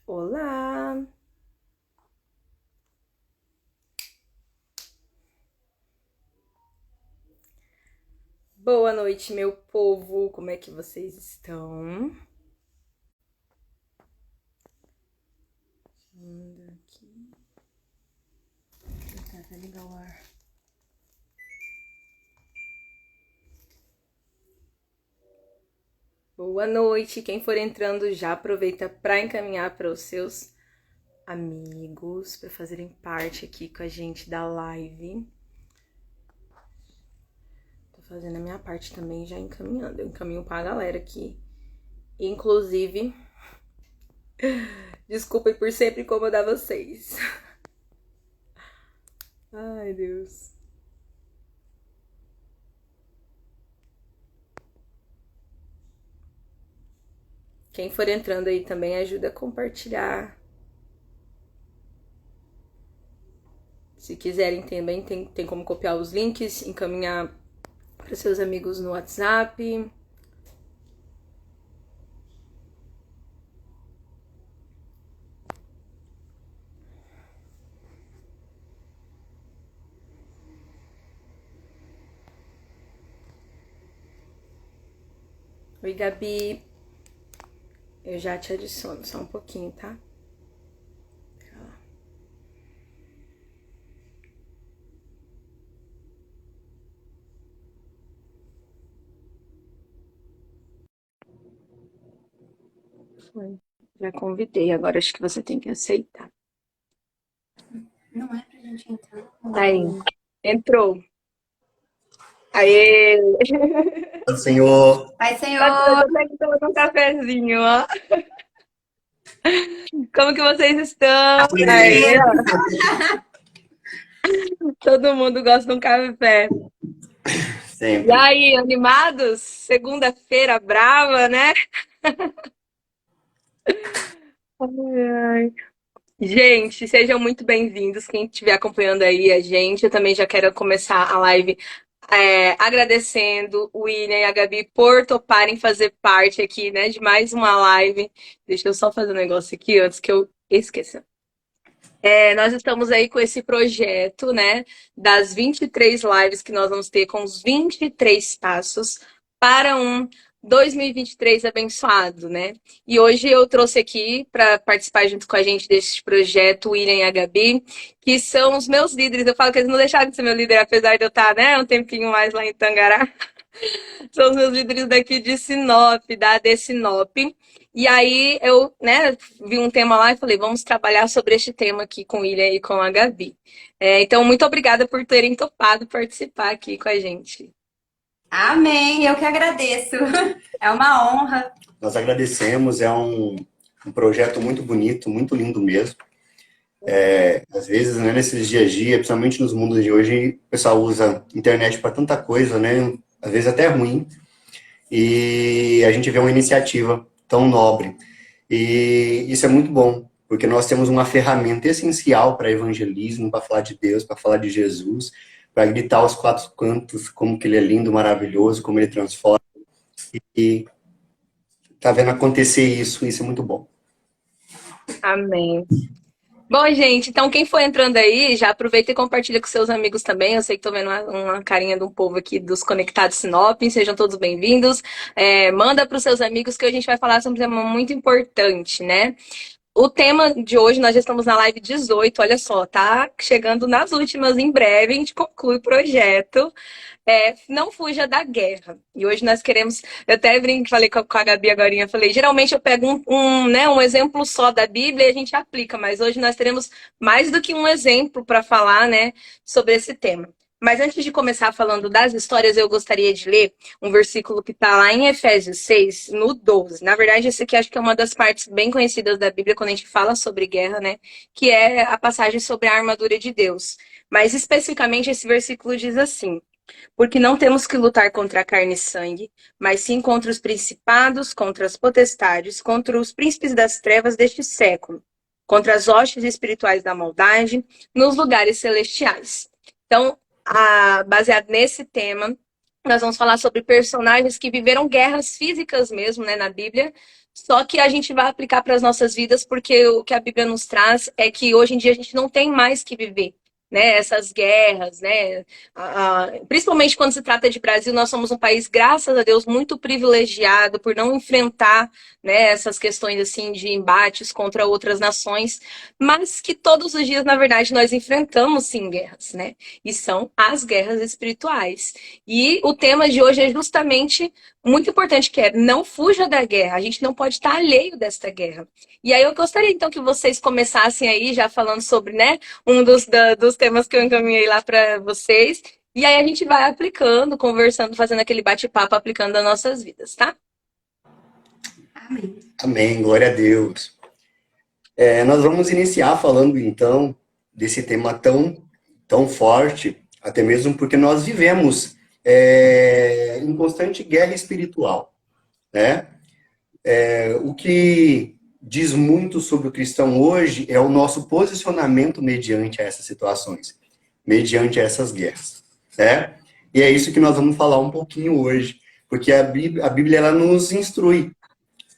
Olá! Boa noite, meu povo! Como é que vocês estão? Manda aqui. Vai ligar o ar. Boa noite! Quem for entrando já aproveita para encaminhar para os seus amigos para fazerem parte aqui com a gente da live. Tô fazendo a minha parte também já encaminhando. Eu encaminho para a galera aqui. Inclusive, desculpem por sempre incomodar vocês. Ai, Deus. Quem for entrando aí também ajuda a compartilhar. Se quiserem também, tem como copiar os links, encaminhar para seus amigos no WhatsApp. Oi, Gabi. Eu já te adiciono, só um pouquinho, tá? Foi. Já convidei, agora acho que você tem que aceitar. Não é pra gente entrar. Aí, entrou. Aê! Senhor, Pai, Eu Senhor! tô até que tomando um cafezinho, ó. Como que vocês estão? Aê! Bem, Todo mundo gosta de um café. E sempre. aí, animados? Segunda-feira brava, né? Ai, ai. Gente, sejam muito bem-vindos. Quem estiver acompanhando aí a gente, eu também já quero começar a live agradecendo o William e a Gabi por toparem fazer parte aqui, né, de mais uma live. Deixa eu só fazer um negócio aqui antes que eu esqueça. Nós estamos aí com esse projeto, né, das 23 lives que nós vamos ter com os 23 passos para um 2023 abençoado, né? E hoje eu trouxe aqui para participar junto com a gente desse projeto o William e a Gabi, que são os meus líderes. Eu falo que eles não deixaram de ser meu líder, apesar de eu estar, né, um tempinho mais lá em Tangará. São os meus líderes daqui de Sinop, da AD Sinop. E aí eu, né, vi um tema lá e falei, vamos trabalhar sobre este tema aqui com o William e com a Gabi. Então, muito obrigada por terem topado participar aqui com a gente. amém! Eu que agradeço. É uma honra. Nós agradecemos, é um projeto muito bonito, muito lindo mesmo. Às vezes, né, nesses dias a dia, principalmente nos mundos de hoje, o pessoal usa internet para tanta coisa, né? Às vezes até ruim. E a gente vê uma iniciativa tão nobre. E isso é muito bom, porque nós temos uma ferramenta essencial para evangelismo, para falar de Deus, para falar de Jesus, para gritar aos quatro cantos como que ele é lindo, maravilhoso, como ele transforma. E tá vendo acontecer isso é muito bom. Amém. Bom, gente, então quem for entrando aí, já aproveita e compartilha com seus amigos também. Eu sei que tô vendo uma carinha de um povo aqui dos Conectados Sinop. Sejam todos bem-vindos. Manda para os seus amigos que hoje a gente vai falar sobre um tema muito importante, né? O tema de hoje, nós já estamos na live 18, olha só, tá chegando nas últimas em breve, a gente conclui o projeto. Não fuja da guerra. E hoje nós queremos, eu até brinco, falei com a Gabi agora, falei, geralmente eu pego né, um exemplo só da Bíblia e a gente aplica, mas hoje nós teremos mais do que um exemplo para falar, né, sobre esse tema. Mas antes de começar falando das histórias, eu gostaria de ler um versículo que está lá em Efésios 6, no 12. Na verdade, esse aqui acho que é uma das partes bem conhecidas da Bíblia quando a gente fala sobre guerra, né? Que é a passagem sobre a armadura de Deus. Mas especificamente esse versículo diz assim: porque não temos que lutar contra a carne e sangue, mas sim contra os principados, contra as potestades, contra os príncipes das trevas deste século, contra as hostes espirituais da maldade nos lugares celestiais. Então, baseado nesse tema, nós vamos falar sobre personagens que viveram guerras físicas mesmo, né, na Bíblia, Só que a gente vai aplicar para as nossas vidas, porque o que a Bíblia nos traz é que hoje em dia a gente não tem mais que viver, né? Essas guerras, né? Principalmente quando se trata de Brasil, nós somos um país, graças a Deus, muito privilegiado por não enfrentar, né, essas questões assim de embates contra outras nações, mas que todos os dias, na verdade, nós enfrentamos sim guerras, né? E são as guerras espirituais. E o tema de hoje é justamente muito importante, que é não fuja da guerra. A gente não pode estar alheio desta guerra. E aí eu gostaria então que vocês começassem aí já falando sobre, né, um dos temas que eu encaminhei lá para vocês. E aí a gente vai aplicando, conversando, fazendo aquele bate-papo, aplicando nas nossas vidas, tá? Amém. Amém, glória a Deus. Nós vamos iniciar falando então desse tema tão forte, até mesmo porque nós vivemos em constante guerra espiritual, né? O que diz muito sobre o cristão hoje é o nosso posicionamento mediante a essas situações, mediante a essas guerras, né? E é isso que nós vamos falar um pouquinho hoje, porque a Bíblia ela nos instrui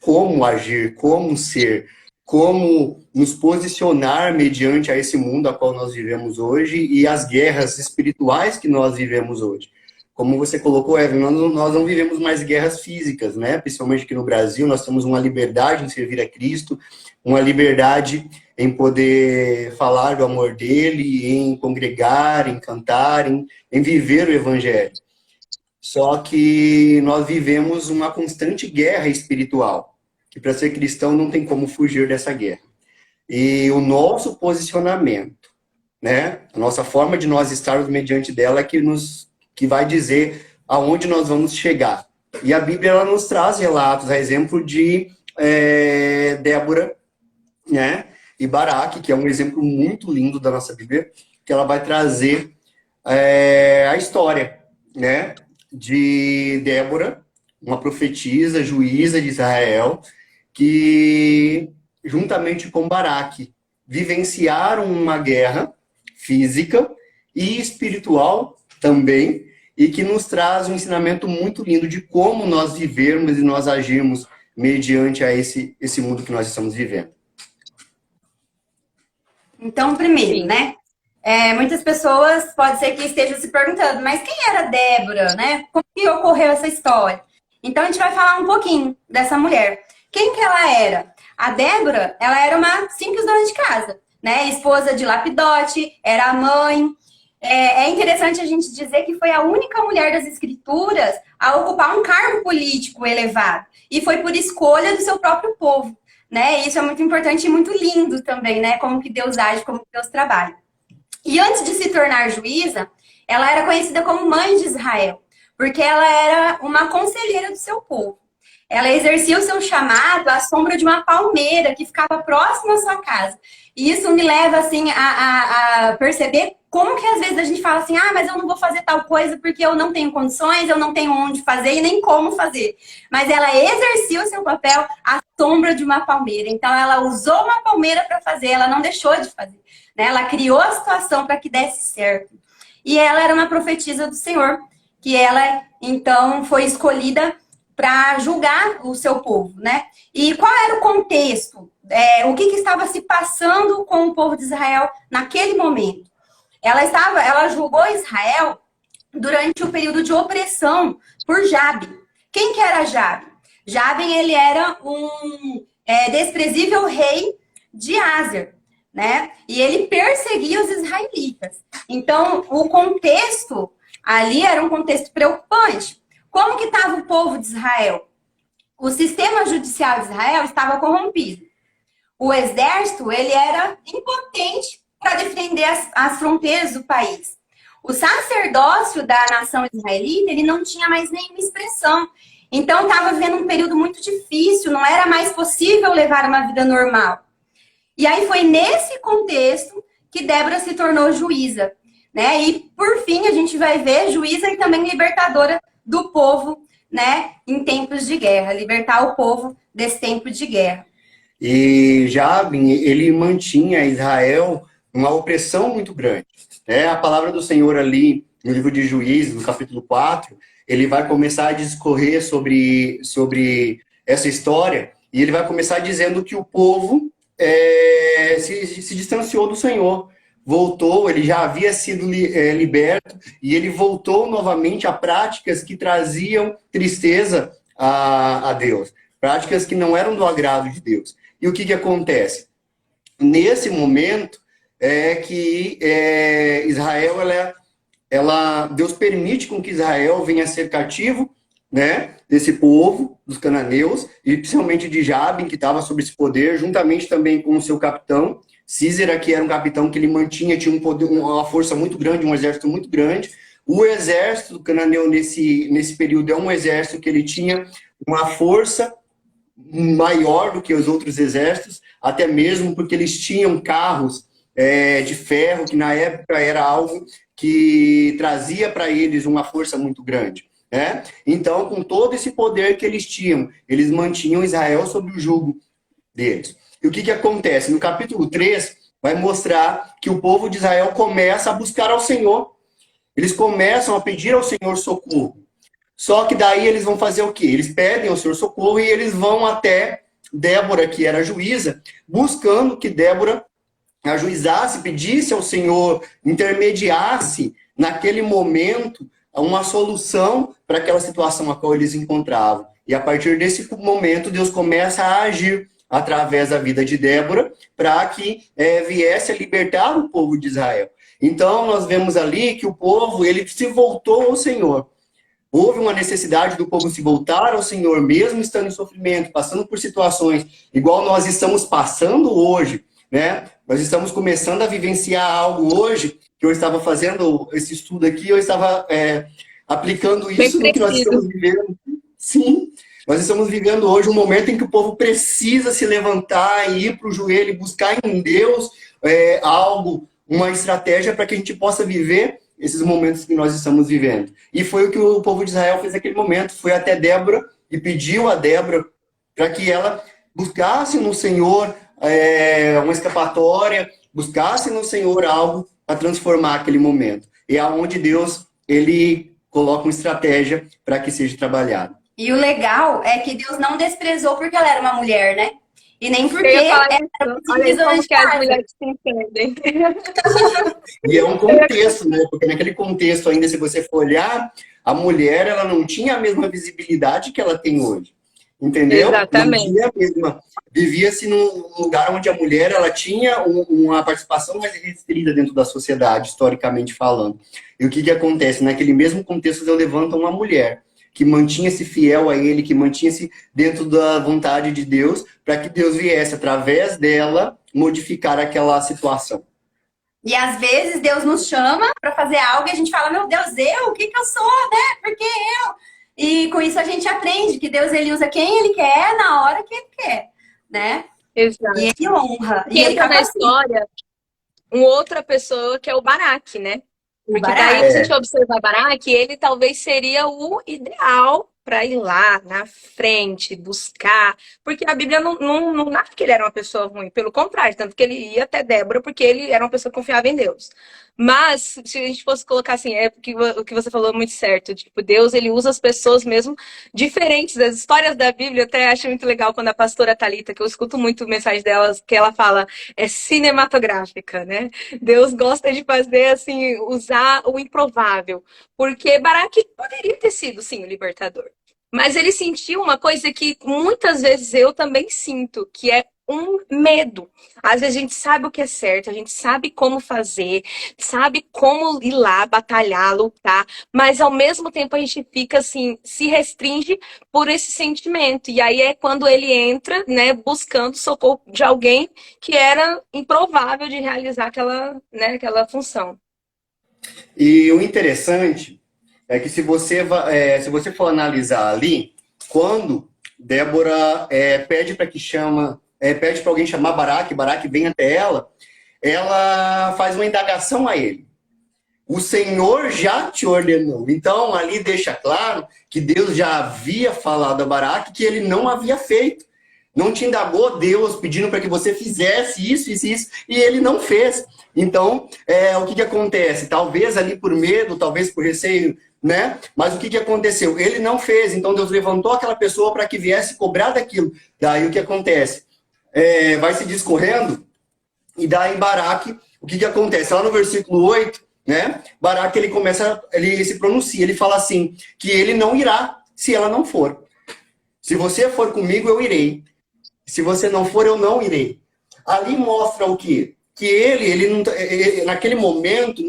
como agir, como ser, como nos posicionar mediante a esse mundo a qual nós vivemos hoje e as guerras espirituais que nós vivemos hoje. Como você colocou, Evelyn, nós não vivemos mais guerras físicas, né? Principalmente aqui no Brasil, nós temos uma liberdade em servir a Cristo, uma liberdade em poder falar do amor dele, em congregar, em cantar, em viver o Evangelho. Só que nós vivemos uma constante guerra espiritual, que para ser cristão não tem como fugir dessa guerra. E o nosso posicionamento, né? A nossa forma de nós estarmos mediante dela é que vai dizer aonde nós vamos chegar. E a Bíblia ela nos traz relatos, a exemplo de Débora, né, e Baraque, que é um exemplo muito lindo da nossa Bíblia, que ela vai trazer a história, né, de Débora, uma profetisa, juíza de Israel, que, juntamente com Baraque, vivenciaram uma guerra física e espiritual também, e que nos traz um ensinamento muito lindo de como nós vivermos e nós agirmos mediante a esse mundo que nós estamos vivendo. Então, primeiro, Sim. né? Muitas pessoas pode ser que estejam se perguntando, mas quem era Débora, né? Como que ocorreu essa história? Então, a gente vai falar um pouquinho dessa mulher. Quem que ela era? A Débora, ela era uma simples dona de casa, né? Esposa de Lapidote, era a mãe. É interessante a gente dizer que foi a única mulher das Escrituras a ocupar um cargo político elevado. E foi por escolha do seu próprio povo, né? Isso é muito importante e muito lindo também, né? Como que Deus age, como que Deus trabalha. E antes de se tornar juíza, ela era conhecida como mãe de Israel, porque ela era uma conselheira do seu povo. Ela exercia o seu chamado à sombra de uma palmeira que ficava próxima à sua casa. E isso me leva, assim, a perceber como que às vezes a gente fala assim, mas eu não vou fazer tal coisa porque eu não tenho condições, eu não tenho onde fazer e nem como fazer. Mas ela exercia o seu papel à sombra de uma palmeira. Então, ela usou uma palmeira para fazer, ela não deixou de fazer. Né? Ela criou a situação para que desse certo. E ela era uma profetisa do Senhor, que ela, então, foi escolhida para julgar o seu povo, né? E qual era o contexto? O que estava se passando com o povo de Israel naquele momento? Ela julgou Israel durante o período de opressão por Jabe. Quem que era Jabe? Jabe, ele era um desprezível rei de Ázer, né? E ele perseguia os israelitas. Então, o contexto ali era um contexto preocupante. Como que estava o povo de Israel? O sistema judicial de Israel estava corrompido. O exército, ele era impotente para defender as fronteiras do país. O sacerdócio da nação israelita, ele não tinha mais nenhuma expressão. Então, estava vivendo um período muito difícil, não era mais possível levar uma vida normal. E aí foi nesse contexto que Débora se tornou juíza, né? E, por fim, a gente vai ver juíza e também libertadora do povo, né? Em tempos de guerra, libertar o povo desse tempo de guerra. E Jabin, ele mantinha Israel uma opressão muito grande. Né? A palavra do Senhor ali, no livro de Juízes, no capítulo 4, ele vai começar a discorrer sobre essa história, E ele vai começar dizendo que o povo se distanciou do Senhor. Voltou, ele já havia sido liberto, e ele voltou novamente a práticas que traziam tristeza a Deus. Práticas que não eram do agrado de Deus. E o que acontece? Nesse momento é que Israel, Deus permite com que Israel venha a ser cativo, né, desse povo, dos cananeus, e principalmente de Jabim, que estava sob esse poder, juntamente também com o seu capitão, Císera, que era um capitão que ele mantinha, tinha um poder, uma força muito grande, um exército muito grande. O exército do cananeu nesse período é um exército que ele tinha uma força maior do que os outros exércitos, até mesmo porque eles tinham carros de ferro, que na época era algo que trazia para eles uma força muito grande. Né? Então, com todo esse poder que eles tinham, eles mantinham Israel sob o jugo deles. E o que acontece? No capítulo 3, vai mostrar que o povo de Israel começa a buscar ao Senhor. Eles começam a pedir ao Senhor socorro. Só que daí eles vão fazer o quê? Eles pedem ao Senhor socorro e eles vão até Débora, que era juíza, buscando que Débora ajuizasse, pedisse ao Senhor, intermediasse naquele momento uma solução para aquela situação a qual eles encontravam. E a partir desse momento, Deus começa a agir através da vida de Débora para que viesse a libertar o povo de Israel. Então, nós vemos ali que o povo, ele se voltou ao Senhor. Houve uma necessidade do povo se voltar ao Senhor, mesmo estando em sofrimento, passando por situações igual nós estamos passando hoje, né? Nós estamos começando a vivenciar algo hoje, que eu estava fazendo esse estudo aqui, eu estava aplicando isso no que nós estamos vivendo. Sim, nós estamos vivendo hoje um momento em que o povo precisa se levantar e ir para o joelho e buscar em Deus algo, uma estratégia para que a gente possa viver esses momentos que nós estamos vivendo. E foi o que o povo de Israel fez naquele momento, foi até Débora e pediu a Débora para que ela buscasse no Senhor uma escapatória, buscasse no Senhor algo para transformar aquele momento. E é onde Deus, ele coloca uma estratégia para que seja trabalhado. E o legal é que Deus não desprezou porque ela era uma mulher, né? E nem porque ela era olha como que as mulheres se entendem. E é um contexto, né? Porque naquele contexto ainda, se você for olhar, a mulher, ela não tinha a mesma visibilidade que ela tem hoje. Entendeu? Exatamente. Não tinha a mesma. Vivia-se num lugar onde a mulher, ela tinha uma participação mais restrita dentro da sociedade, historicamente falando. E o que acontece? Naquele mesmo contexto, Deus levanta uma mulher que mantinha-se fiel a ele, que mantinha-se dentro da vontade de Deus, para que Deus viesse, através dela, modificar aquela situação. E às vezes Deus nos chama para fazer algo e a gente fala, meu Deus, o que eu sou, né? Por que eu? E com isso a gente aprende que Deus, ele usa quem ele quer, na hora que ele quer, né? Exato. E ele honra. E entra na história uma outra pessoa que é o Baraque, né? Porque daí, se a gente observar Baraque, ele talvez seria o ideal para ir lá na frente, buscar. Porque a Bíblia não narra que ele era uma pessoa ruim, pelo contrário, tanto que ele ia até Débora, porque ele era uma pessoa que confiava em Deus. Mas, se a gente fosse colocar assim, porque o que você falou é muito certo. Tipo, Deus, ele usa as pessoas mesmo diferentes. As histórias da Bíblia, até acho muito legal quando a pastora Thalita, que eu escuto muito mensagem delas, que ela fala, é cinematográfica, né? Deus gosta de fazer, assim, usar o improvável. Porque Baraque poderia ter sido, sim, o libertador. Mas ele sentiu uma coisa que muitas vezes eu também sinto, que é um medo. Às vezes a gente sabe o que é certo, a gente sabe como fazer, sabe como ir lá, batalhar, lutar, mas ao mesmo tempo a gente fica assim, se restringe por esse sentimento. E aí é quando ele entra, né, buscando socorro de alguém que era improvável de realizar aquela função. E o interessante é que se você for analisar ali, quando Débora pede para pede para alguém chamar Baraque vem até ela faz uma indagação a ele. O Senhor já te ordenou. Então, ali deixa claro que Deus já havia falado a Baraque que ele não havia feito. Não te indagou Deus pedindo para que você fizesse isso, e ele não fez. Então, o que acontece? Talvez ali por medo, talvez por receio, né? Mas o que aconteceu? Ele não fez, então Deus levantou aquela pessoa para que viesse cobrar daquilo. Daí o que acontece? Vai se discorrendo, e daí Baraque, o que acontece? Lá no versículo 8, né? Baraque, ele se pronuncia, ele fala assim, que ele não irá se ela não for. Se você for comigo, eu irei. Se você não for, eu não irei. Ali mostra o quê? Que ele não, naquele momento,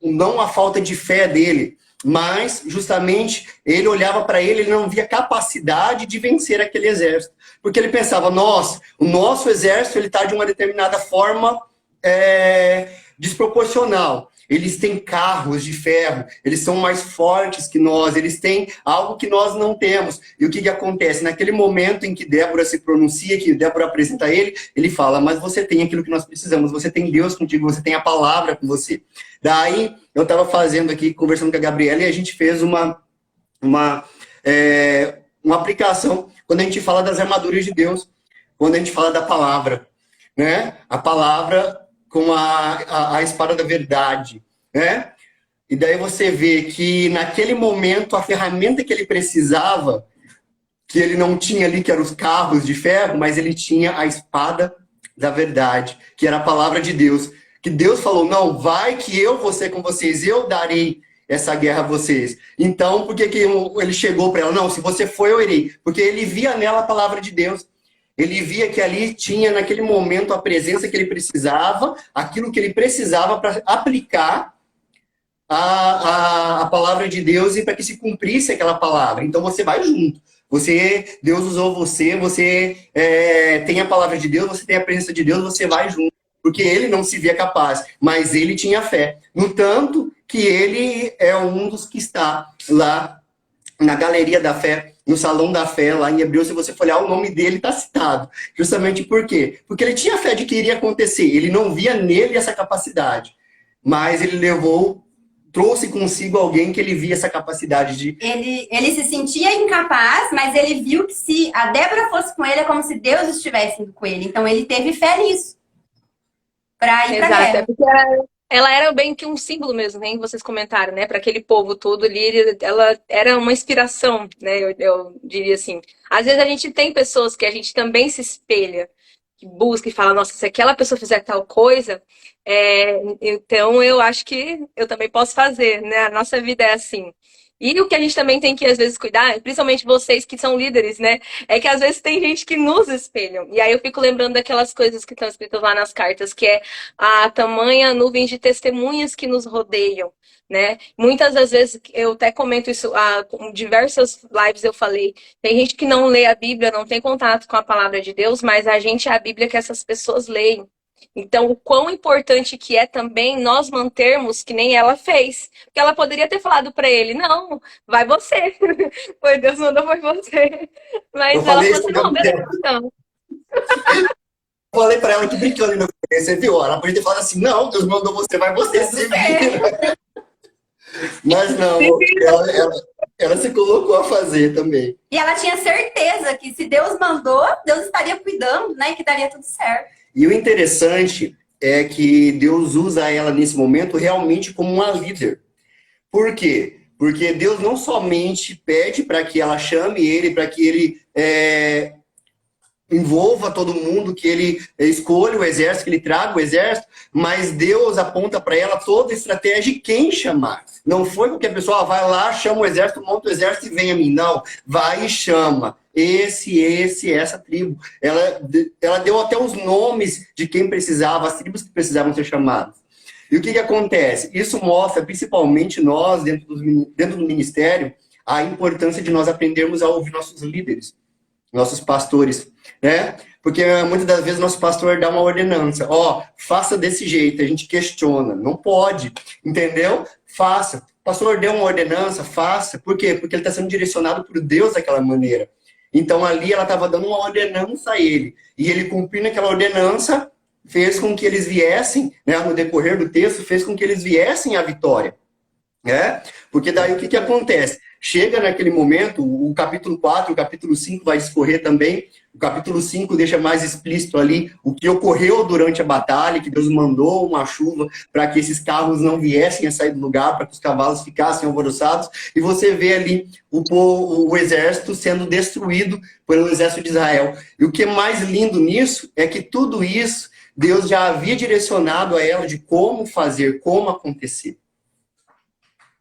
não a falta de fé dele, mas justamente ele olhava para ele não via capacidade de vencer aquele exército. Porque ele pensava, o nosso exército está de uma determinada forma desproporcional. Eles têm carros de ferro, eles são mais fortes que nós, eles têm algo que nós não temos. E o que acontece? Naquele momento em que Débora se pronuncia, que Débora apresenta ele fala, mas você tem aquilo que nós precisamos, você tem Deus contigo, você tem a palavra com você. Daí, eu estava fazendo aqui, conversando com a Gabriela, e a gente fez uma aplicação, quando a gente fala das armaduras de Deus, quando a gente fala da palavra, né? A palavra com a espada da verdade, né? E daí você vê que naquele momento a ferramenta que ele precisava, que ele não tinha ali, que eram os carros de ferro, mas ele tinha a espada da verdade, que era a palavra de Deus. Que Deus falou, não, vai que eu vou ser com vocês, eu darei essa guerra a vocês. Então, por que ele chegou para ela? Não, se você for, eu irei. Porque ele via nela a palavra de Deus. Ele via que ali tinha, naquele momento, a presença que ele precisava, aquilo que ele precisava para aplicar a palavra de Deus e para que se cumprisse aquela palavra. Então, você vai junto. Deus usou você tem a palavra de Deus, você tem a presença de Deus, você vai junto. Porque ele não se via capaz, mas ele tinha fé. No tanto que ele é um dos que está lá na galeria da fé, no salão da fé, lá em Hebreus, se você for olhar, o nome dele está citado. Justamente por quê? Porque ele tinha fé de que iria acontecer. Ele não via nele essa capacidade. Mas ele trouxe consigo alguém que ele via essa capacidade de... Ele se sentia incapaz, mas ele viu que se a Débora fosse com ele, é como se Deus estivesse indo com ele. Então ele teve fé nisso. Para ir para a guerra. Porque ela era bem que um símbolo mesmo, né? Vocês comentaram, né? Para aquele povo todo ali, ela era uma inspiração, né? Eu diria assim. Às vezes a gente tem pessoas que a gente também se espelha, que busca e fala, nossa, se aquela pessoa fizer tal coisa, então eu acho que eu também posso fazer, né? A nossa vida é assim. E o que a gente também tem que, às vezes, cuidar, principalmente vocês que são líderes, né? É que, às vezes, tem gente que nos espelham. E aí eu fico lembrando daquelas coisas que estão escritas lá nas cartas, que é a tamanha nuvem de testemunhas que nos rodeiam, né? Muitas das vezes, eu até comento isso, com diversas lives eu falei, tem gente que não lê a Bíblia, não tem contato com a palavra de Deus, mas a gente é a Bíblia que essas pessoas leem. Então, o quão importante que é também nós mantermos que nem ela fez. Porque ela poderia ter falado para ele, não, vai você. Foi Deus mandou, foi você. Mas ela falou assim, não, beleza, então. Eu falei para ela que brincando, você viu? Ela podia ter falado assim, não, Deus mandou você, vai você se vira. Mas não, ela se colocou a fazer também. E ela tinha certeza que se Deus mandou, Deus estaria cuidando, né? Que daria tudo certo. E o interessante é que Deus usa ela nesse momento realmente como uma líder. Por quê? Porque Deus não somente pede para que ela chame ele, para que ele envolva todo mundo, que ele escolha o exército, que ele traga o exército, mas Deus aponta para ela toda a estratégia de quem chamar. Não foi porque a pessoa vai lá, chama o exército, monta o exército e vem a mim. Não, vai e chama. Essa tribo. Ela deu até os nomes de quem precisava, as tribos que precisavam ser chamadas. E o que acontece? Isso mostra, principalmente nós, dentro do ministério, a importância de nós aprendermos a ouvir nossos líderes, nossos pastores, né? Porque muitas das vezes nosso pastor dá uma ordenança. Faça desse jeito, a gente questiona. Não pode, entendeu? Faça. O pastor deu uma ordenança, faça. Por quê? Porque ele está sendo direcionado por Deus daquela maneira. Então ali ela estava dando uma ordenança a ele. E ele cumprindo aquela ordenança, fez com que eles viessem, né, no decorrer do texto, fez com que eles viessem à vitória. Né? Porque daí o que acontece? chega naquele momento, o capítulo 4, o capítulo 5 vai discorrer também. O capítulo 5 deixa mais explícito ali o que ocorreu durante a batalha, que Deus mandou uma chuva para que esses carros não viessem a sair do lugar, para que os cavalos ficassem alvoroçados. E você vê ali o exército sendo destruído pelo exército de Israel. E o que é mais lindo nisso é que tudo isso Deus já havia direcionado a ela de como fazer, como acontecer.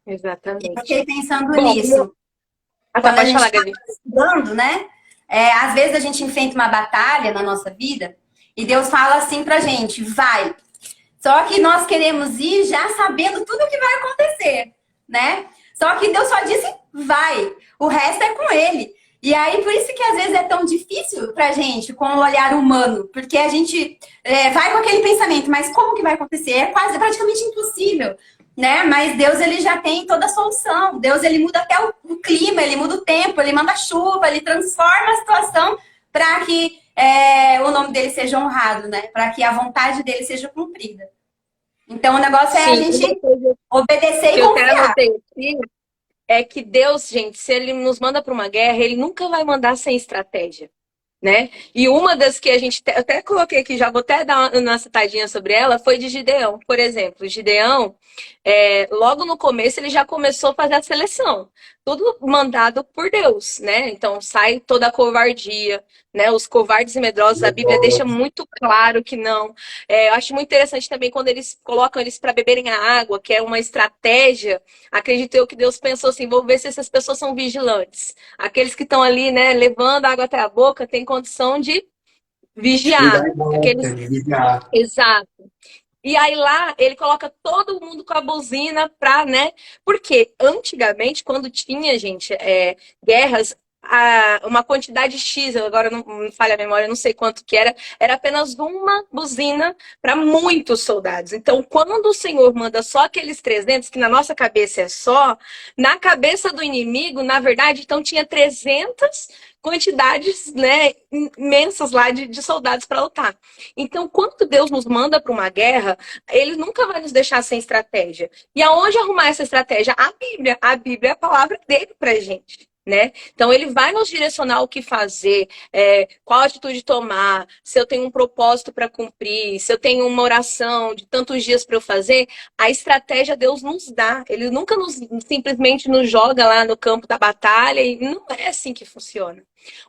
Exatamente. Eu fiquei pensando Bom, nisso. Quando a pode gente falar, está Gabi. estudando, né? Às vezes a gente enfrenta uma batalha na nossa vida e Deus fala assim pra gente, vai. Só que nós queremos ir já sabendo tudo o que vai acontecer, né? Só que Deus só disse, vai. O resto é com Ele. E aí, por isso que às vezes é tão difícil pra gente, com o olhar humano, porque a gente vai com aquele pensamento, mas como que vai acontecer? É praticamente impossível, né? Mas Deus, ele já tem toda a solução. Deus, ele muda até o clima, ele muda o tempo, ele manda chuva, ele transforma a situação para que o nome dele seja honrado, né? Para que a vontade dele seja cumprida. Então, o negócio é a gente obedecer e eu quero confiar. anotei aqui é que Deus, gente, se ele nos manda para uma guerra, ele nunca vai mandar sem estratégia, né? E uma das que a gente até coloquei aqui, já vou até dar uma citadinha sobre ela, foi de Gideão, por exemplo. Gideão, logo no começo, ele já começou a fazer a seleção. Tudo mandado por Deus, né? Então sai toda a covardia, né? Os covardes e medrosos, a Bíblia deixa muito claro que não. Eu acho muito interessante também quando eles colocam eles para beberem a água, que é uma estratégia. Acredito eu que Deus pensou assim, vou ver se essas pessoas são vigilantes. Aqueles que estão ali, né, levando a água até a boca, têm condição de vigiar. Vigiar. Exato. E aí lá ele coloca todo mundo com a buzina pra, né? Porque antigamente, quando tinha, gente, guerras, uma quantidade X, agora não me falha a memória, não sei quanto que era apenas uma buzina para muitos soldados. Então, quando o Senhor manda só aqueles 300, que na nossa cabeça é só, na cabeça do inimigo, na verdade, então tinha 300 quantidades, né, imensas lá de soldados para lutar. Então, quando Deus nos manda para uma guerra, ele nunca vai nos deixar sem estratégia. E aonde arrumar essa estratégia? A Bíblia. A Bíblia é a palavra dele pra gente, né? Então, ele vai nos direcionar o que fazer, qual atitude tomar, se eu tenho um propósito para cumprir, se eu tenho uma oração de tantos dias para eu fazer, a estratégia Deus nos dá. Ele nunca simplesmente nos joga lá no campo da batalha e não é assim que funciona.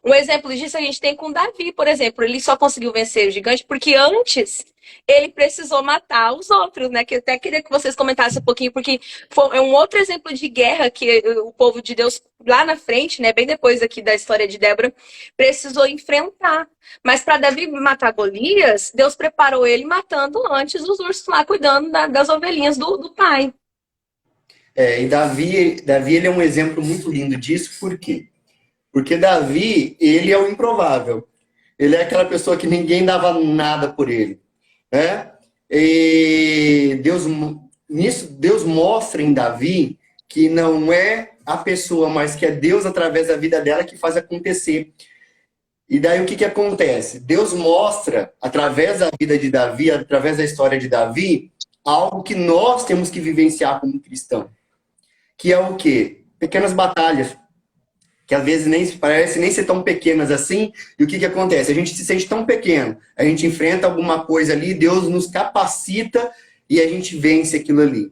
Um exemplo disso a gente tem com Davi, por exemplo. Ele só conseguiu vencer o gigante porque antes ele precisou matar os outros, né? Que eu até queria que vocês comentassem um pouquinho, porque é um outro exemplo de guerra que o povo de Deus, lá na frente, né? Bem depois aqui da história de Débora, precisou enfrentar. Mas para Davi matar Golias, Deus preparou ele matando antes os ursos lá, cuidando das ovelhinhas do pai. E Davi, ele é um exemplo muito lindo disso, por quê? Porque Davi, ele é o improvável. Ele é aquela pessoa que ninguém dava nada por ele, né? E Deus mostra em Davi que não é a pessoa, mas que é Deus através da vida dela que faz acontecer. E daí o que acontece? Deus mostra, através da vida de Davi, através da história de Davi, algo que nós temos que vivenciar como cristão. Que é o quê? Pequenas batalhas. Que às vezes parece nem ser tão pequenas assim, e o que acontece? A gente se sente tão pequeno, a gente enfrenta alguma coisa ali, Deus nos capacita e a gente vence aquilo ali.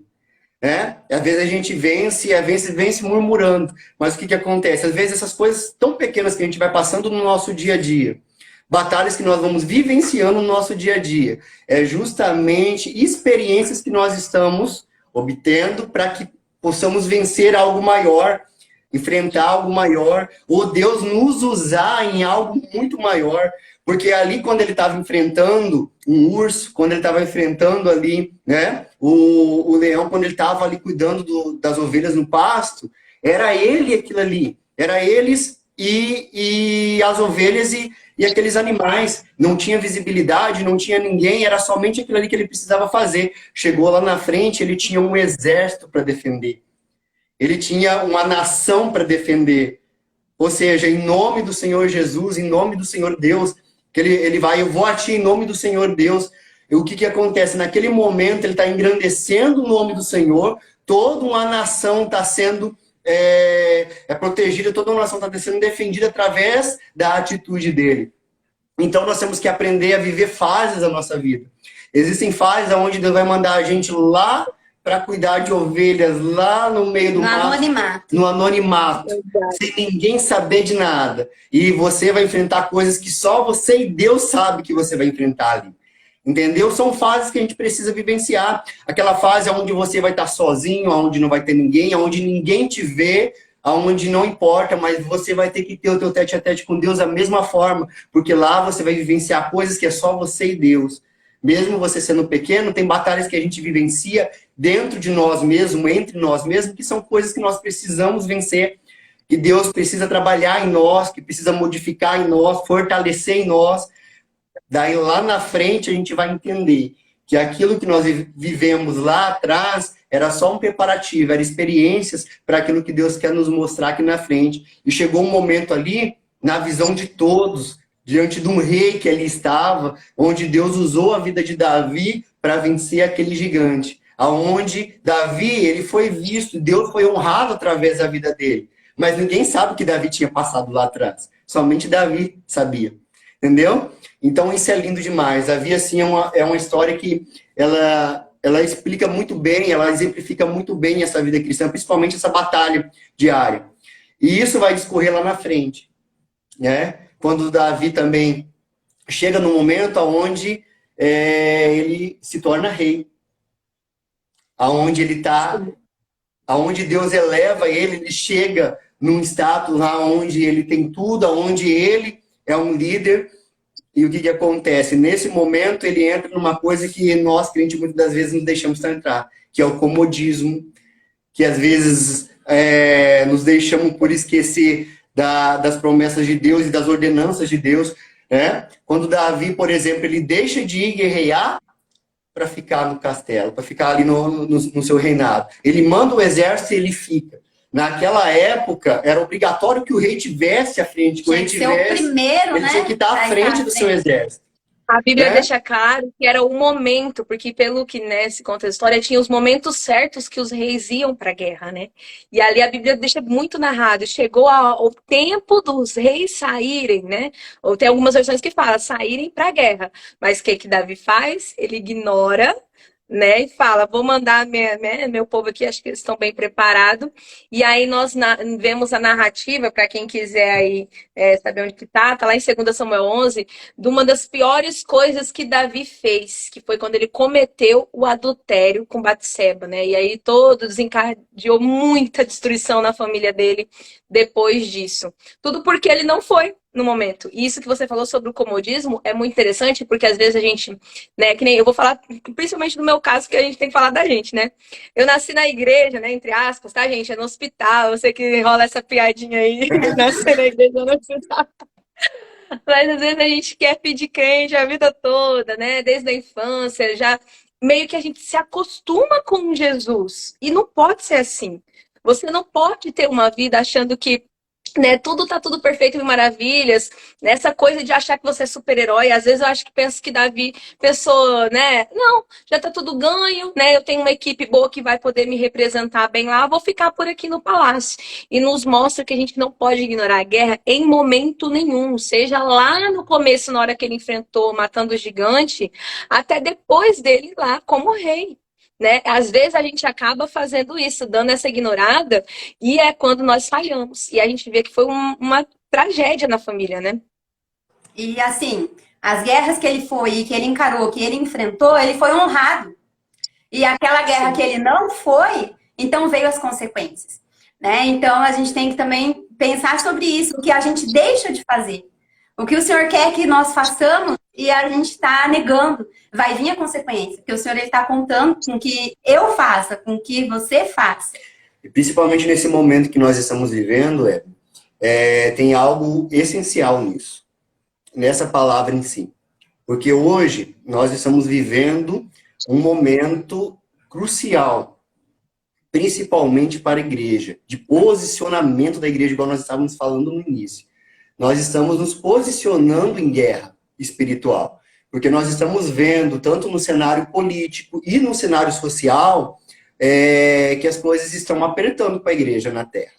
Né? Às vezes a gente vence murmurando, mas o que acontece? Às vezes essas coisas tão pequenas que a gente vai passando no nosso dia a dia, batalhas que nós vamos vivenciando no nosso dia a dia, é justamente experiências que nós estamos obtendo para que possamos vencer algo maior, enfrentar algo maior, ou Deus nos usar em algo muito maior, porque ali quando ele estava enfrentando um urso, quando ele estava enfrentando ali, né, o leão, quando ele estava ali cuidando das ovelhas no pasto, era ele aquilo ali, era eles e as ovelhas e aqueles animais, não tinha visibilidade, não tinha ninguém, era somente aquilo ali que ele precisava fazer. Chegou lá na frente, ele tinha um exército para defender. Ele tinha uma nação para defender. Ou seja, em nome do Senhor Jesus, em nome do Senhor Deus, que ele vai, eu vou a ti em nome do Senhor Deus. E o que acontece? Naquele momento, ele está engrandecendo o nome do Senhor, toda uma nação está sendo é protegida, toda uma nação está sendo defendida através da atitude dele. Então nós temos que aprender a viver fases da nossa vida. Existem fases onde Deus vai mandar a gente lá para cuidar de ovelhas, lá no meio do mato, no anonimato, sem ninguém saber de nada. E você vai enfrentar coisas que só você e Deus sabe que você vai enfrentar ali. Entendeu? São fases que a gente precisa vivenciar. Aquela fase onde você vai estar sozinho, onde não vai ter ninguém, onde ninguém te vê, onde não importa, mas você vai ter que ter o teu tete-a-tete com Deus da mesma forma, porque lá você vai vivenciar coisas que é só você e Deus. Mesmo você sendo pequeno, tem batalhas que a gente vivencia dentro de nós mesmos, entre nós mesmos, que são coisas que nós precisamos vencer, que Deus precisa trabalhar em nós, que precisa modificar em nós, fortalecer em nós. Daí lá na frente a gente vai entender que aquilo que nós vivemos lá atrás era só um preparativo, era experiências para aquilo que Deus quer nos mostrar aqui na frente. E chegou um momento ali, na visão de todos, diante de um rei que ali estava, onde Deus usou a vida de Davi para vencer aquele gigante. Aonde Davi, ele foi visto, Deus foi honrado através da vida dele. Mas ninguém sabe o que Davi tinha passado lá atrás. Somente Davi sabia. Entendeu? Então isso é lindo demais. Davi, assim, é uma história que ela explica muito bem, ela exemplifica muito bem essa vida cristã, principalmente essa batalha diária. E isso vai discorrer lá na frente, né? Quando Davi também chega no momento onde ele se torna rei. Aonde ele está, aonde Deus eleva ele, ele chega num status lá onde ele tem tudo, onde ele é um líder. E o que acontece? Nesse momento ele entra numa coisa que nós, crentes, muitas das vezes nos deixamos entrar, que é o comodismo, que às vezes nos deixamos por esquecer das promessas de Deus e das ordenanças de Deus, né? Quando Davi, por exemplo, ele deixa de ir guerrear para ficar no castelo, para ficar ali no seu reinado. Ele manda o exército e ele fica. Naquela época, era obrigatório que o rei tivesse à frente, que o rei tivesse, o primeiro, ele tinha que estar à frente do seu exército. A Bíblia deixa claro que era o momento, porque pelo que se conta a história, tinha os momentos certos que os reis iam para a guerra, né? E ali a Bíblia deixa muito narrado, chegou o tempo dos reis saírem, né? Ou tem algumas versões que falam, saírem para a guerra. Mas o que Davi faz? Ele ignora, né? E fala, vou mandar meu povo aqui, acho que eles estão bem preparados. E aí nós vemos a narrativa, para quem quiser aí saber onde que tá lá em 2 Samuel 11, de uma das piores coisas que Davi fez, que foi quando ele cometeu o adultério com Batseba, né? E aí todo desencadeou muita destruição na família dele depois disso. Tudo porque ele não foi no momento. E isso que você falou sobre o comodismo é muito interessante, porque às vezes a gente, né, que nem eu vou falar, principalmente no meu caso, que a gente tem que falar da gente, né? Eu nasci na igreja, né, entre aspas, tá, gente? É no hospital, eu sei que rola essa piadinha aí, nasci na igreja, no hospital. Mas às vezes a gente quer pedir crente a vida toda, né? Desde a infância, já meio que a gente se acostuma com Jesus. E não pode ser assim. Você não pode ter uma vida achando que tudo tá tudo perfeito e maravilhas, nessa coisa de achar que você é super-herói. Às vezes eu acho que penso que Davi pensou, né? Não, já tá tudo ganho, né? Eu tenho uma equipe boa que vai poder me representar bem lá, vou ficar por aqui no palácio. E nos mostra que a gente não pode ignorar a guerra em momento nenhum, seja lá no começo, na hora que ele enfrentou, matando o gigante, até depois dele lá como rei. Né? Às vezes a gente acaba fazendo isso, dando essa ignorada, e é quando nós falhamos. E a gente vê que foi uma tragédia na família, né? E assim, as guerras que ele foi, que ele encarou, que ele enfrentou, ele foi honrado. E aquela guerra que ele não foi, então veio as consequências. Né? Então a gente tem que também pensar sobre isso, o que a gente deixa de fazer. O que o Senhor quer que nós façamos e a gente está negando. Vai vir a consequência, porque o Senhor está contando com que eu faça, com que você faça. E principalmente nesse momento que nós estamos vivendo, tem algo essencial nisso, nessa palavra em si. Porque hoje nós estamos vivendo um momento crucial, principalmente para a igreja, de posicionamento da igreja, igual nós estávamos falando no início. Nós estamos nos posicionando em guerra espiritual, porque nós estamos vendo, tanto no cenário político e no cenário social, que as coisas estão apertando para a igreja na Terra.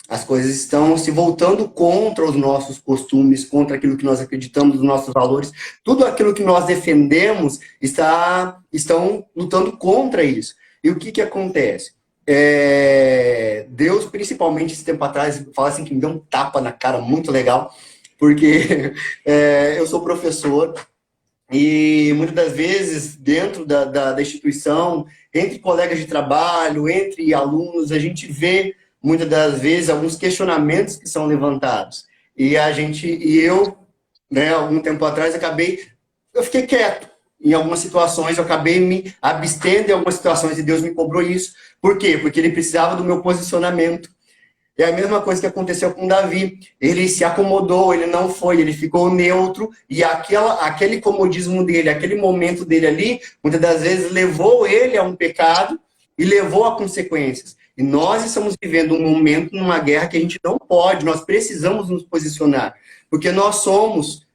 As coisas estão se voltando contra os nossos costumes, contra aquilo que nós acreditamos, os nossos valores. Tudo aquilo que nós defendemos estão lutando contra isso. E o que acontece? Deus, principalmente esse tempo atrás, fala assim que me deu um tapa na cara muito legal, porque eu sou professor e muitas das vezes dentro da instituição, entre colegas de trabalho, entre alunos, a gente vê muitas das vezes alguns questionamentos que são levantados. E eu, né, algum tempo atrás, eu fiquei quieto. Em algumas situações, eu acabei me abstendo em algumas situações e Deus me cobrou isso. Por quê? Porque ele precisava do meu posicionamento. É a mesma coisa que aconteceu com Davi. Ele se acomodou, ele não foi, ele ficou neutro e aquele comodismo dele, aquele momento dele ali, muitas das vezes levou ele a um pecado e levou a consequências. E nós estamos vivendo um momento, numa guerra que a gente não pode, nós precisamos nos posicionar. Porque nós somos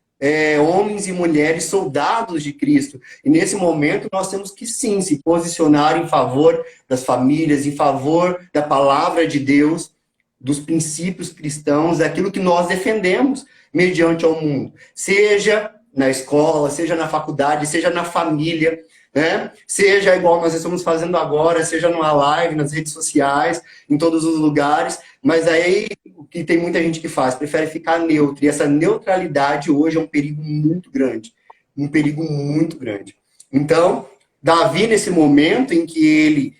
homens e mulheres soldados de Cristo. E nesse momento nós temos que sim se posicionar em favor das famílias, em favor da palavra de Deus, dos princípios cristãos, daquilo que nós defendemos mediante ao mundo. Seja na escola, seja na faculdade, seja na família, né? Seja igual nós estamos fazendo agora, seja numa live, nas redes sociais, em todos os lugares, mas aí o que tem muita gente que faz, prefere ficar neutro, e essa neutralidade hoje é um perigo muito grande, um perigo muito grande. Então, Davi, nesse momento em que ele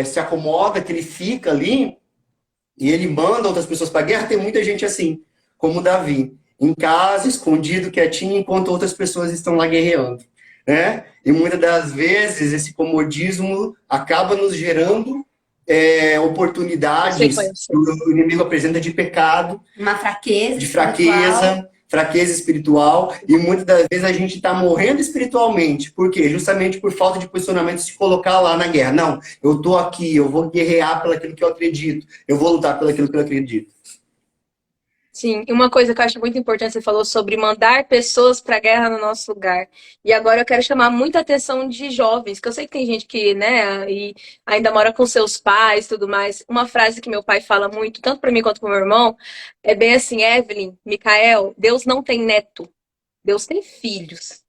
se acomoda, que ele fica ali, e ele manda outras pessoas para a guerra, tem muita gente assim, como Davi, em casa, escondido, quietinho, enquanto outras pessoas estão lá guerreando. Né? E muitas das vezes esse comodismo acaba nos gerando oportunidades que o inimigo apresenta de pecado, uma fraqueza, de fraqueza espiritual, e muitas das vezes a gente está morrendo espiritualmente. Por quê? Justamente por falta de posicionamento, de se colocar lá na guerra. Não, eu estou aqui, eu vou guerrear pelo aquilo que eu acredito, eu vou lutar pelo aquilo que eu acredito. Sim, e uma coisa que eu acho muito importante, você falou sobre mandar pessoas para a guerra no nosso lugar. E agora eu quero chamar muita atenção de jovens, que eu sei que tem gente que, né, e ainda mora com seus pais e tudo mais. Uma frase que meu pai fala muito, tanto para mim quanto para o meu irmão, é bem assim: Evelyn, Micael, Deus não tem neto, Deus tem filhos.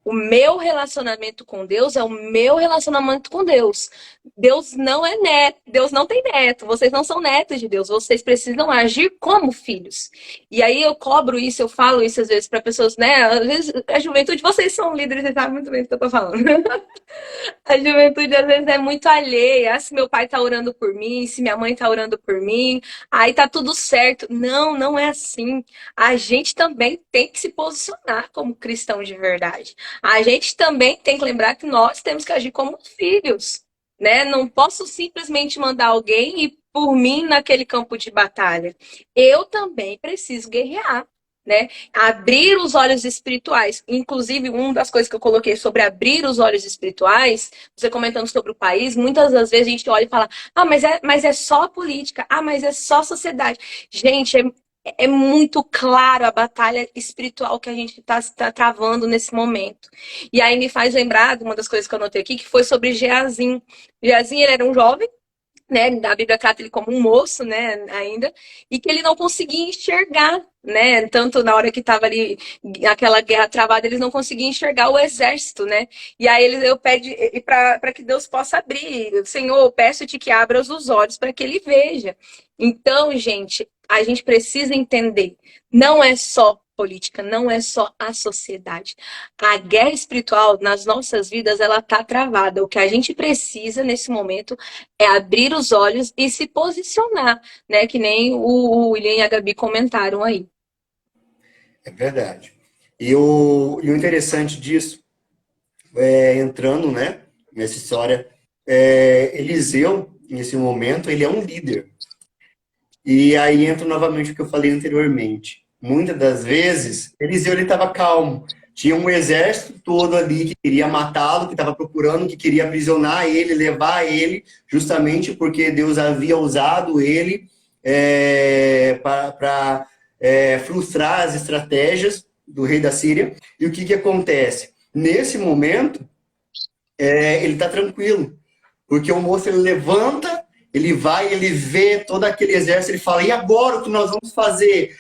O meu relacionamento com Deus é o meu relacionamento com Deus. Deus não é neto, Deus não tem neto, vocês não são netos de Deus, vocês precisam agir como filhos. E aí eu cobro isso, eu falo isso às vezes para pessoas, né? Às vezes a juventude, vocês são líderes, vocês sabem muito bem do que eu tô falando. A juventude às vezes é muito alheia. Ah, se meu pai tá orando por mim, se minha mãe tá orando por mim, aí tá tudo certo. Não, não é assim. A gente também tem que se posicionar como cristão de verdade. A gente também tem que lembrar que nós temos que agir como filhos, né? Não posso simplesmente mandar alguém ir por mim naquele campo de batalha. Eu também preciso guerrear, né? Abrir os olhos espirituais. Inclusive, uma das coisas que eu coloquei sobre abrir os olhos espirituais, você comentando sobre o país, muitas das vezes a gente olha e fala: ah, mas é só política, ah, mas é só sociedade. Gente, é muito claro a batalha espiritual que a gente está travando nesse momento. E aí me faz lembrar de uma das coisas que eu anotei aqui, que foi sobre Geazim. Geazim, ele era um jovem, né? A Bíblia trata ele como um moço, né? Ainda, e que ele não conseguia enxergar, né? Tanto na hora que estava ali aquela guerra travada, eles não conseguiam enxergar o exército, né? E aí eu peço para que Deus possa abrir. Senhor, eu peço-te que abra os olhos para que ele veja. Então, gente, a gente precisa entender, não é só política, não é só a sociedade. A guerra espiritual nas nossas vidas, ela tá travada. O que a gente precisa nesse momento é abrir os olhos e se posicionar, né? Que nem o William e a Gabi comentaram aí. É verdade. E o interessante disso, entrando, né, nessa história, Eliseu, nesse momento, ele é um líder. E aí entra novamente o que eu falei anteriormente. Muitas das vezes, Eliseu estava calmo. Tinha um exército todo ali que queria matá-lo, que estava procurando, que queria aprisionar ele, levar ele, justamente porque Deus havia usado ele para frustrar as estratégias do rei da Síria. E o que acontece? Nesse momento, ele está tranquilo. Porque o moço, ele levanta, ele vai, ele vê todo aquele exército, ele fala, e agora o que nós vamos fazer?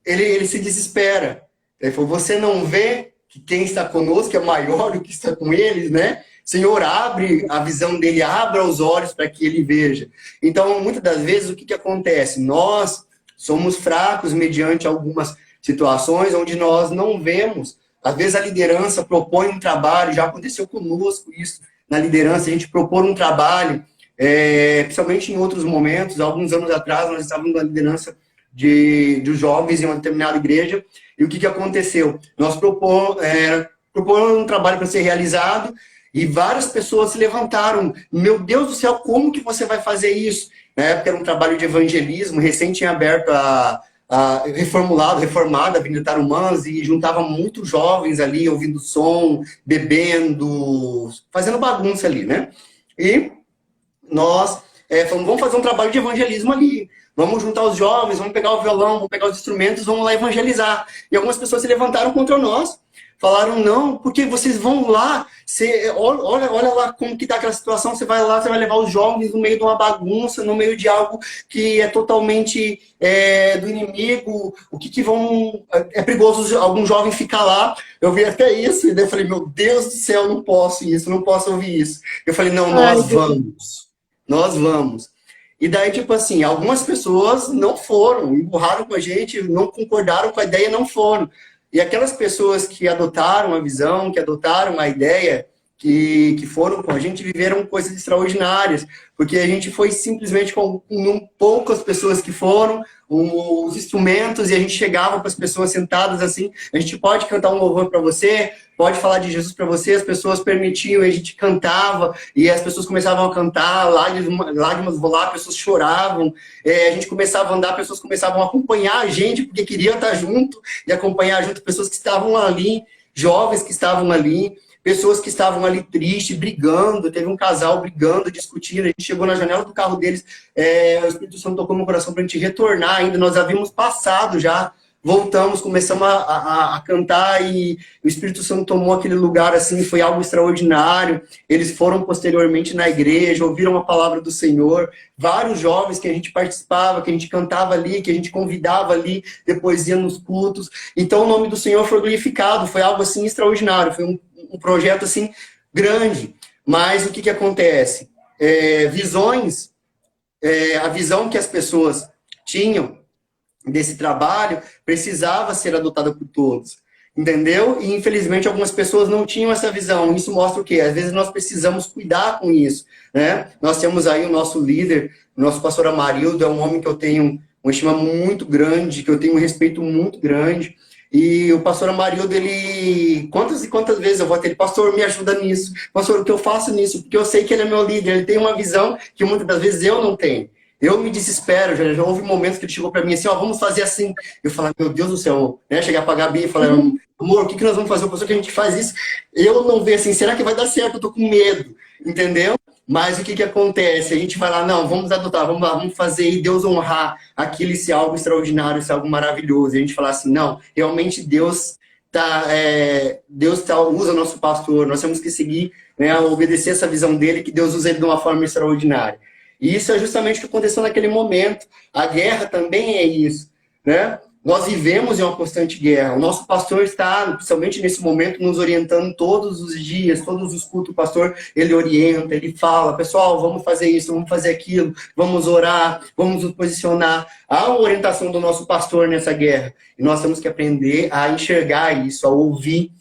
Ele se desespera. Ele falou, você não vê que quem está conosco é maior do que está com eles, né? Senhor, abre a visão dele, abra os olhos para que ele veja. Então, muitas das vezes, o que acontece? Nós somos fracos mediante algumas situações onde nós não vemos. Às vezes a liderança propõe um trabalho, já aconteceu conosco isso, na liderança, a gente propor um trabalho, principalmente em outros momentos. Alguns anos atrás, nós estávamos na liderança de jovens em uma determinada igreja, e o que aconteceu? Nós propomos um trabalho para ser realizado, e várias pessoas se levantaram. Meu Deus do céu, como que você vai fazer isso? Na época era um trabalho de evangelismo, recém tinha aberto reformada a Avenida Tarumãs, e juntava muitos jovens ali, ouvindo som, bebendo, fazendo bagunça ali, né? E nós falamos, vamos fazer um trabalho de evangelismo ali. Vamos juntar os jovens, vamos pegar o violão, vamos pegar os instrumentos, vamos lá evangelizar. E algumas pessoas se levantaram contra nós. Falaram, não, porque vocês vão lá, olha lá como que está aquela situação, você vai lá, você vai levar os jovens no meio de uma bagunça, no meio de algo que é totalmente do inimigo, o que vão... É perigoso algum jovem ficar lá. Eu vi até isso, e daí eu falei, meu Deus do céu, não posso isso, não posso ouvir isso. Eu falei, não, nós vamos. E daí, tipo assim, algumas pessoas não foram, emburraram com a gente, não concordaram com a ideia, não foram. E aquelas pessoas que adotaram a visão, que adotaram a ideia, que foram com a gente, viveram coisas extraordinárias. Porque a gente foi simplesmente com poucas pessoas que foram, os instrumentos, e a gente chegava com as pessoas sentadas assim, a gente pode cantar um louvor para você, pode falar de Jesus para você, as pessoas permitiam, e a gente cantava, e as pessoas começavam a cantar, lágrimas rolar, pessoas choravam, a gente começava a andar, pessoas começavam a acompanhar a gente, porque queriam estar junto, e acompanhar junto pessoas que estavam ali, jovens que estavam ali, pessoas que estavam ali tristes, brigando, teve um casal brigando, discutindo, a gente chegou na janela do carro deles, o Espírito Santo tocou no coração para a gente retornar ainda, nós havíamos passado já, voltamos, começamos a cantar, e o Espírito Santo tomou aquele lugar assim, foi algo extraordinário. Eles foram posteriormente na igreja, ouviram a palavra do Senhor, vários jovens que a gente participava, que a gente cantava ali, que a gente convidava ali, depois ia nos cultos. Então o nome do Senhor foi glorificado, foi algo assim extraordinário, foi um projeto assim grande. Mas o que acontece? Visões, a visão que as pessoas tinham desse trabalho precisava ser adotada por todos, entendeu? E infelizmente algumas pessoas não tinham essa visão. Isso mostra o quê? Às vezes nós precisamos cuidar com isso, né? Nós temos aí o nosso líder, o nosso pastor Amarildo, é um homem que eu tenho uma estima muito grande, que eu tenho um respeito muito grande. E o pastor Amarildo, ele... Quantas e quantas vezes eu vou ter ele, pastor, me ajuda nisso, pastor, o que eu faço nisso? Porque eu sei que ele é meu líder, ele tem uma visão que muitas das vezes eu não tenho. Eu me desespero, já houve momentos que ele chegou para mim assim, ó, vamos fazer assim. Eu falei, meu Deus do céu, né? Chegar para a Gabi e falar, amor, o que nós vamos fazer? O pastor que a gente faz isso, eu não vejo assim, será que vai dar certo? Eu tô com medo, entendeu? Mas o que acontece? A gente vai lá, não, vamos adotar, vamos lá, vamos fazer, e Deus honrar aquilo, ser algo extraordinário, ser algo maravilhoso. E a gente falar assim, não, realmente Deus usa o nosso pastor, nós temos que seguir, né, obedecer essa visão dele, que Deus usa ele de uma forma extraordinária. E isso é justamente o que aconteceu naquele momento. A guerra também é isso, né? Nós vivemos em uma constante guerra. O nosso pastor está, principalmente nesse momento, nos orientando todos os dias, todos os cultos. O pastor, ele orienta, ele fala, pessoal, vamos fazer isso, vamos fazer aquilo, vamos orar, vamos nos posicionar. Há uma orientação do nosso pastor nessa guerra. E nós temos que aprender a enxergar isso, a ouvir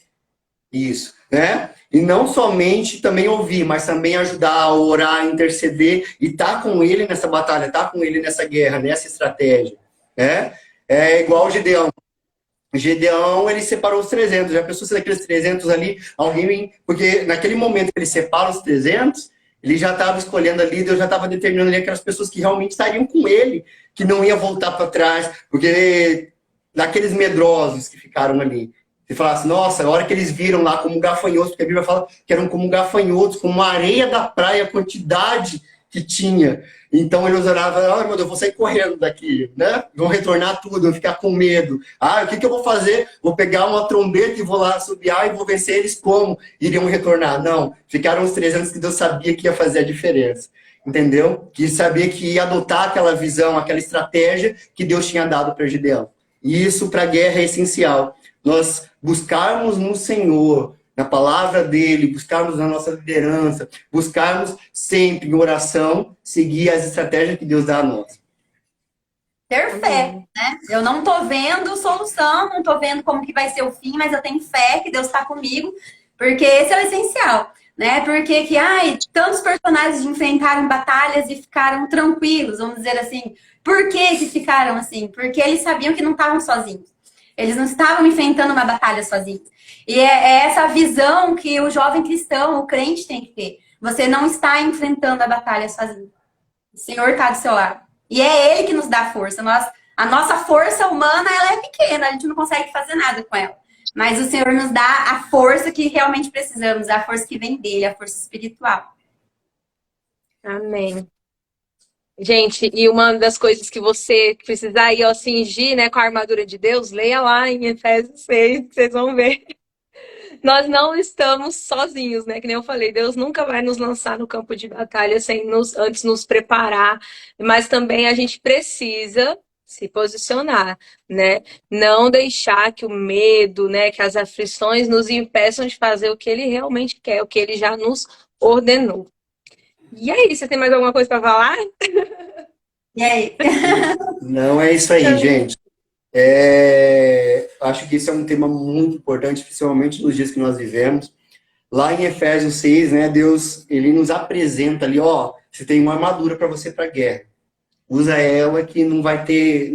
isso, né? E não somente também ouvir, mas também ajudar a orar, a interceder e estar com ele nessa batalha, estar com ele nessa guerra, nessa estratégia, né? É igual o Gedeão. O Gedeão, ele separou os 300. Já pensou se daqueles 300 ali, alguém... Porque naquele momento que ele separa os 300, ele já estava escolhendo ali, Deus já estava determinando ali aquelas pessoas que realmente estariam com ele, que não ia voltar para trás, porque daqueles medrosos que ficaram ali, você falasse, nossa, a hora que eles viram lá como gafanhotos, porque a Bíblia fala que eram como gafanhotos, como a areia da praia, a quantidade que tinha. Então eles oravam, ai meu Deus, eu vou sair correndo daqui, né? Vão retornar tudo, vão ficar com medo. Ah, o que que eu vou fazer? Vou pegar uma trombeta e vou lá assobiar e vou vencer eles como? Iriam retornar. Não, ficaram os 3 anos que Deus sabia que ia fazer a diferença. Entendeu? Que sabia que ia adotar aquela visão, aquela estratégia que Deus tinha dado para Gideão. E isso para a guerra é essencial. Nós buscarmos no Senhor, na palavra dele, buscarmos na nossa liderança, buscarmos sempre em oração, seguir as estratégias que Deus dá a nós. Ter fé, né? Eu não tô vendo solução, não tô vendo como que vai ser o fim, mas eu tenho fé que Deus está comigo, porque esse é o essencial, né? Porque tantos personagens enfrentaram batalhas e ficaram tranquilos, vamos dizer assim. Por que que ficaram assim? Porque eles sabiam que não estavam sozinhos. Eles não estavam enfrentando uma batalha sozinhos. E é essa visão que o jovem cristão, o crente tem que ter. Você não está enfrentando a batalha sozinho. O Senhor está do seu lado. E é Ele que nos dá força. A nossa força humana, ela é pequena, a gente não consegue fazer nada com ela. Mas o Senhor nos dá a força que realmente precisamos, a força que vem dele, a força espiritual. Amém. Gente, e uma das coisas que você precisar ir, ó, cingir, né, com a armadura de Deus, leia lá em Efésios 6, que vocês vão ver. Nós não estamos sozinhos, né? Que nem eu falei, Deus nunca vai nos lançar no campo de batalha sem antes nos preparar, mas também a gente precisa se posicionar, né? Não deixar que o medo, né, que as aflições nos impeçam de fazer o que ele realmente quer, o que ele já nos ordenou. E aí, você tem mais alguma coisa para falar? E aí? Não é isso aí, gente. Acho que isso é um tema muito importante, principalmente nos dias que nós vivemos. Lá em Efésios 6, né, Deus, ele nos apresenta ali, ó, você tem uma armadura para você para a guerra. Usa ela que não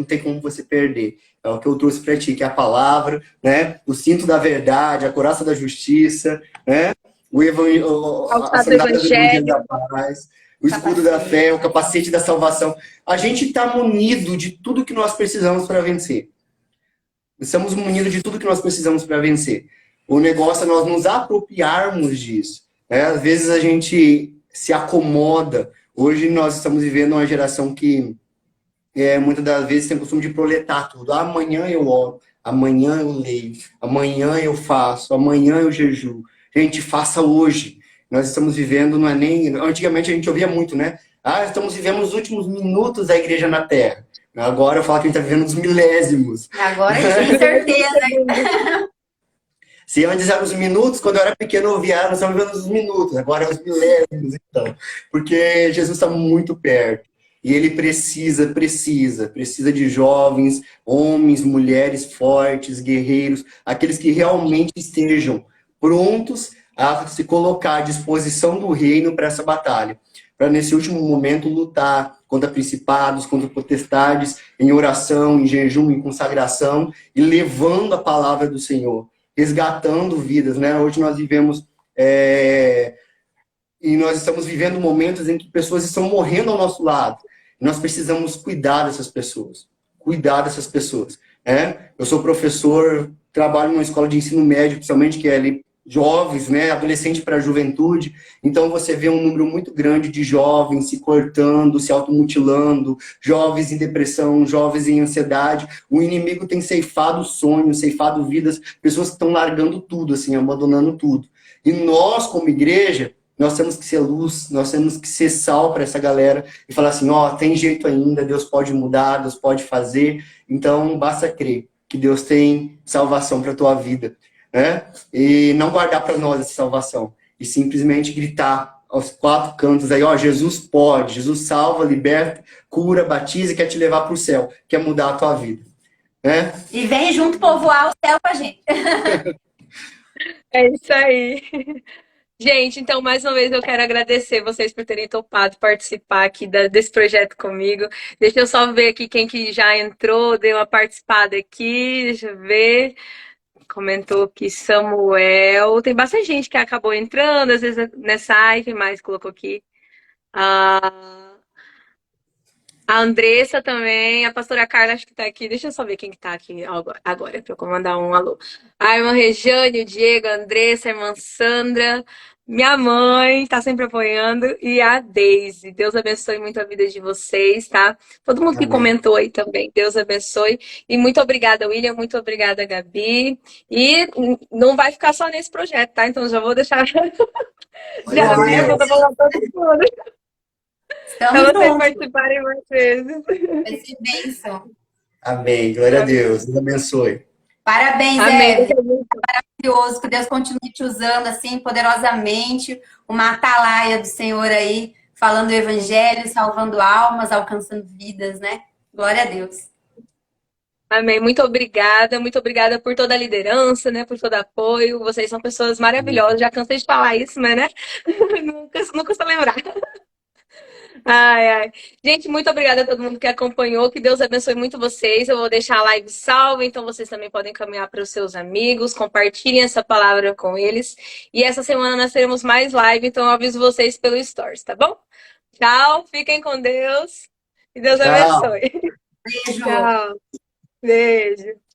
tem como você perder. É o que eu trouxe para ti, que é a palavra, né, o cinto da verdade, a couraça da justiça, né, a sandália do evangelho da paz, o escudo da fé, o capacete da salvação. A gente está munido de tudo que nós precisamos para vencer. Estamos munidos de tudo que nós precisamos para vencer. O negócio é nós nos apropriarmos disso. Né? Às vezes a gente se acomoda. Hoje nós estamos vivendo uma geração que muitas das vezes tem o costume de proletar tudo. Amanhã eu oro, amanhã eu leio, amanhã eu faço, amanhã eu jejuo. Gente, faça hoje. Nós estamos vivendo, não é nem... Antigamente a gente ouvia muito, né? Estamos vivendo os últimos minutos da igreja na Terra. Agora eu falo que a gente está vivendo os milésimos. Agora a gente tem certeza. Se antes eram os minutos, quando eu era pequeno eu ouvia, nós estamos vivendo os minutos. Agora é os milésimos, então. Porque Jesus está muito perto. E ele precisa de jovens, homens, mulheres fortes, guerreiros, aqueles que realmente estejam prontos a se colocar à disposição do reino para essa batalha. Para nesse último momento lutar contra principados, contra potestades, em oração, em jejum, em consagração, e levando a palavra do Senhor, resgatando vidas, né? Hoje nós vivemos, e nós estamos vivendo momentos em que pessoas estão morrendo ao nosso lado. Nós precisamos cuidar dessas pessoas. Eu sou professor, trabalho numa escola de ensino médio, principalmente, que é ali jovens, né, adolescente para a juventude. Então você vê um número muito grande de jovens se cortando, se automutilando, jovens em depressão, jovens em ansiedade. O inimigo tem ceifado sonhos, ceifado vidas, pessoas que estão largando tudo, assim, abandonando tudo. E nós, como igreja, nós temos que ser luz, nós temos que ser sal para essa galera e falar assim, ó, tem jeito ainda, Deus pode mudar, Deus pode fazer. Então basta crer que Deus tem salvação para a tua vida. Né? E não guardar para nós essa salvação e simplesmente gritar aos 4 cantos aí, ó, Jesus pode, Jesus salva, liberta, cura, batiza e quer te levar para o céu, quer mudar a tua vida, né? E vem junto povoar o céu com a gente. É isso aí. Gente, então, mais uma vez eu quero agradecer vocês por terem topado participar aqui desse projeto comigo. Deixa eu só ver aqui quem que já entrou, deu uma participada aqui, deixa eu ver. Comentou aqui Samuel. Tem bastante gente que acabou entrando, às vezes nessa live, quem mais colocou aqui? A Andressa também, a pastora Carla acho que tá aqui. Deixa eu só ver quem que tá aqui agora para eu mandar um alô. A irmã Rejane, o Diego, a Andressa, a irmã Sandra, minha mãe tá sempre apoiando e a Deise. Deus abençoe muito a vida de vocês, tá? Todo mundo que Amém. comentou aí também, Deus abençoe. E muito obrigada, William, muito obrigada, Gabi. E não vai ficar só nesse projeto, tá? Então já vou deixar, Glória já a aviso, Deus. tô falando todo mundo, Estamos pra vocês juntos. participarem mais vezes. Vai ser bênção. Amém. Glória a Deus. Deus abençoe. Parabéns, Amém. Eve. Maravilhoso. Que Deus continue te usando assim poderosamente. Uma atalaia do Senhor aí, falando o evangelho, salvando almas, alcançando vidas, né? Glória a Deus. Amém. Muito obrigada por toda a liderança, né? Por todo apoio. Vocês são pessoas maravilhosas. Já cansei de falar isso, mas né? Não custa lembrar. Ai, ai. Gente, muito obrigada a todo mundo que acompanhou. Que Deus abençoe muito vocês. Eu vou deixar a live salva, então vocês também podem caminhar para os seus amigos. Compartilhem essa palavra com eles. E essa semana nós teremos mais live, então eu aviso vocês pelo Stories, tá bom? Tchau, fiquem com Deus. E Deus Tchau. abençoe. Beijo. Tchau. Beijo.